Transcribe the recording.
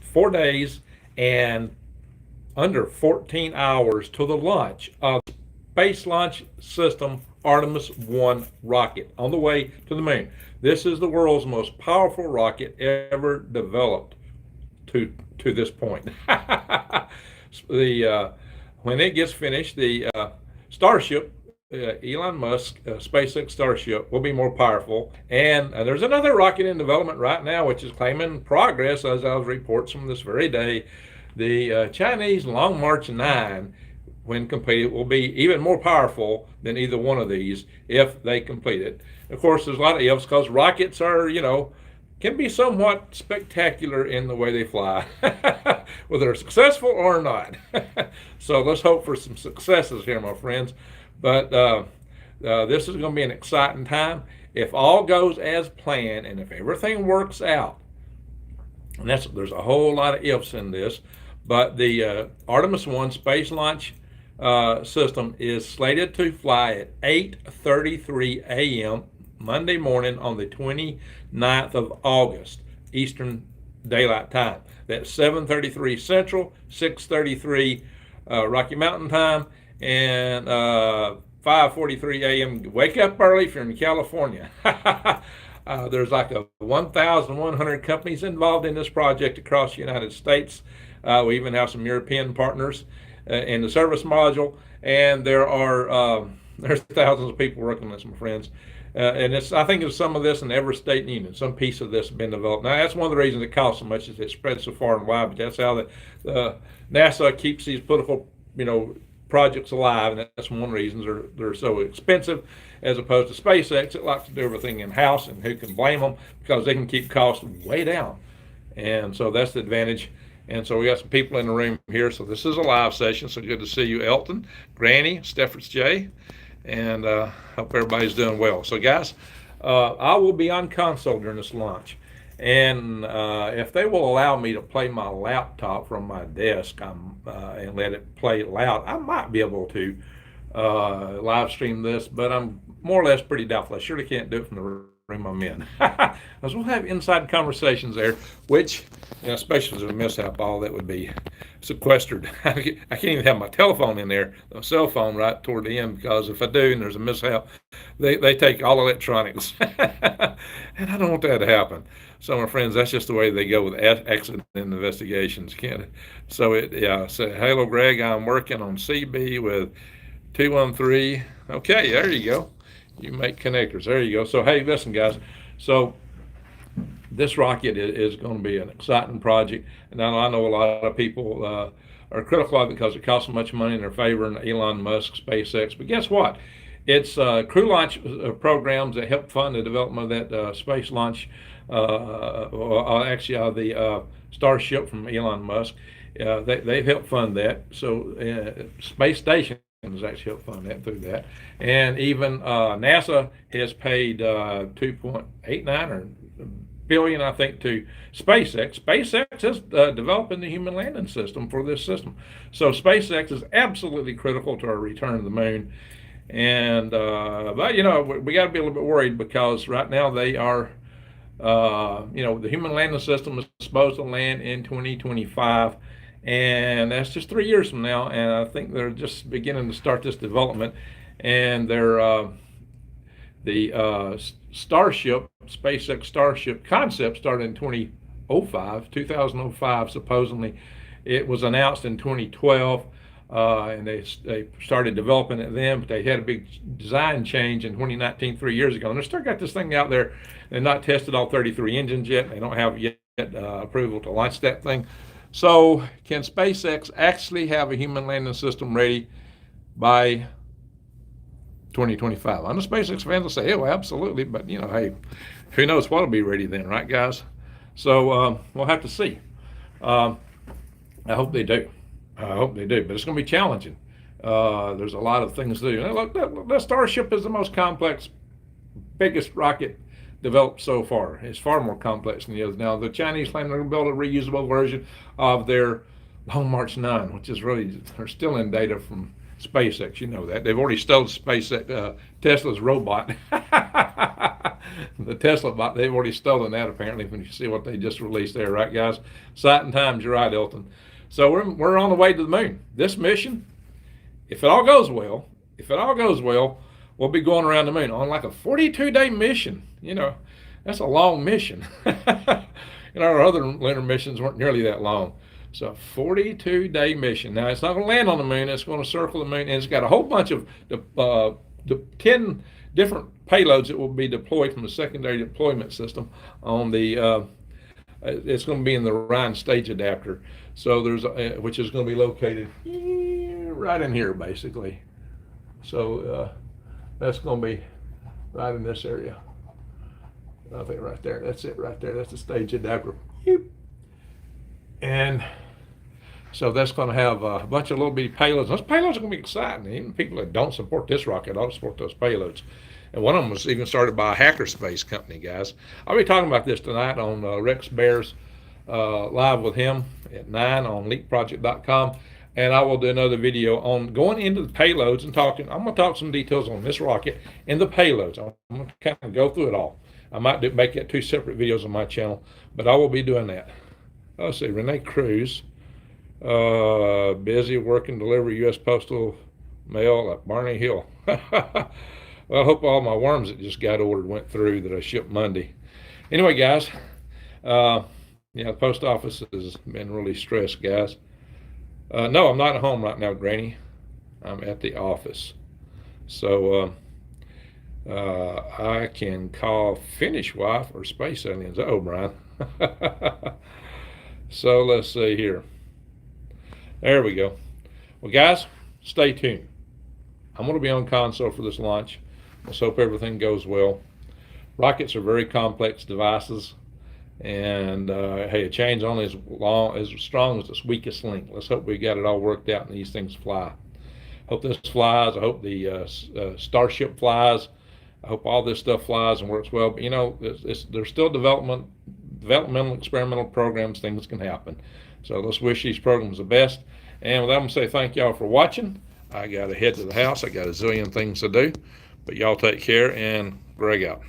4 days and under 14 hours to the launch of Space Launch System Artemis-I rocket on the way to the moon. This is the world's most powerful rocket ever developed to this point. the When it gets finished, the Starship, Elon Musk SpaceX Starship, will be more powerful. And there's another rocket in development right now, which is claiming progress, as I was reports from this very day. The Chinese Long March 9, when completed, will be even more powerful than either one of these if they complete it. Of course, there's a lot of ifs because rockets are, can be somewhat spectacular in the way they fly, whether they're successful or not. So let's hope for some successes here, my friends. But this is going to be an exciting time. If all goes as planned and if everything works out, and there's a whole lot of ifs in this, but the Artemis-I space launch system is slated to fly at 8:33 a.m. Monday morning on the 29th of August, Eastern Daylight Time. That's 7:33 Central, 6:33 Rocky Mountain Time, and 5:43 a.m. Wake up early if you're in California. There's like 1,100 companies involved in this project across the United States. We even have some European partners in the service module, and there's thousands of people working on this, my friends. And I think there's some of this in every state in the union. Some piece of this has been developed. Now, that's one of the reasons it costs so much, is it spreads so far and wide. But that's how the NASA keeps these political, projects alive, and that's one of the reasons they're so expensive, as opposed to SpaceX. It likes to do everything in house, and who can blame them, because they can keep costs way down. And so that's the advantage. And so we got some people in the room here. So this is a live session. So good to see you, Elton, Granny, Steffords J, and hope everybody's doing well. So guys, I will be on console during this launch. And if they will allow me to play my laptop from my desk and let it play loud, I might be able to live stream this, but I'm more or less pretty doubtful. I surely can't do it from the room I'm in. Because we'll have inside conversations there, which, especially as a mishap, all that would be sequestered. I can't even have my telephone in there, a cell phone, right toward the end, because if I do and there's a mishap, they take all electronics. And I don't want that to happen. So, my friends, that's just the way they go with accident investigations. So, hello, Greg. I'm working on CB with 213. Okay, there you go. You make connectors. There you go. So, hey, listen, guys. So, this rocket is going to be an exciting project. And now I know a lot of people are critical of it because it costs so much money and they're favoring Elon Musk, SpaceX. But guess what? It's crew launch programs that help fund the development of that space launch, the Starship from Elon Musk. They've helped fund that. So space station has actually helped fund that through that. And even NASA has paid 2.89 billion, I think, to SpaceX. SpaceX is developing the human landing system for this system. So SpaceX is absolutely critical to our return to the moon. And but we got to be a little bit worried, because right now they are, the human landing system is supposed to land in 2025, and that's just 3 years from now. And I think they're just beginning to start this development, and they're the Starship, SpaceX Starship concept started in 2005, supposedly. It was announced in 2012, and they started developing it then, but they had a big design change in 2019, 3 years ago. And they still got this thing out there. They're not tested all 33 engines yet. They don't have yet approval to launch that thing. So can SpaceX actually have a human landing system ready by 2025? I know SpaceX fans will say, well, absolutely, but hey, who knows what'll be ready then, right, guys? So we'll have to see. I hope they do. But it's going to be challenging. There's a lot of things to do. And look, the Starship is the most complex, biggest rocket developed so far. It's far more complex than the others. Now, the Chinese claim they're going to build a reusable version of their Long March 9, which is really, they're still in data from SpaceX. You know that. They've already stolen SpaceX, Tesla's robot. The Tesla bot, they've already stolen that apparently when you see what they just released there, right, guys? Exciting times, you're right, Elton. So we're on the way to the moon. This mission, if it all goes well, we'll be going around the moon on like a 42-day mission. That's a long mission. Our other lunar missions weren't nearly that long. So 42-day mission. Now, it's not going to land on the moon. It's going to circle the moon, and it's got a whole bunch of 10 different payloads that will be deployed from the secondary deployment system on the it's going to be in the Orion stage adapter. So which is going to be located right in here, basically. So that's going to be right in this area. I think right there. That's it right there. That's the stage adapter. And so that's going to have a bunch of little bitty payloads. Those payloads are going to be exciting. Even people that don't support this rocket ought to support those payloads. And one of them was even started by a hackerspace company, guys. I'll be talking about this tonight on Rex Bears live with him at 9 on leakproject.com. And I will do another video on going into the payloads and talking. I'm going to talk some details on this rocket and the payloads. I'm going to kind of go through it all. I might make that 2 separate videos on my channel, but I will be doing that. Let's see, Renee Cruz, busy working delivery U.S. Postal Mail at Barney Hill. Well, I hope all my worms that just got ordered went through that I shipped Monday. Anyway, guys, the post office has been really stressed, guys. No, I'm not at home right now, Granny. I'm at the office. So I can call Finnish wife or space aliens. Oh, Brian. So let's see here. There we go. Well, guys, stay tuned. I'm going to be on console for this launch. Let's hope everything goes well. Rockets are very complex devices, and hey, a chain's only as strong as its weakest link. Let's hope we got it all worked out and these things fly. Hope this flies. I hope the Starship flies. I hope all this stuff flies and works well. But there's still developmental experimental programs. Things can happen. So let's wish these programs the best. And with that, I'm going to say thank y'all for watching. I got to head to the house. I got a zillion things to do. But y'all take care, and Greg out.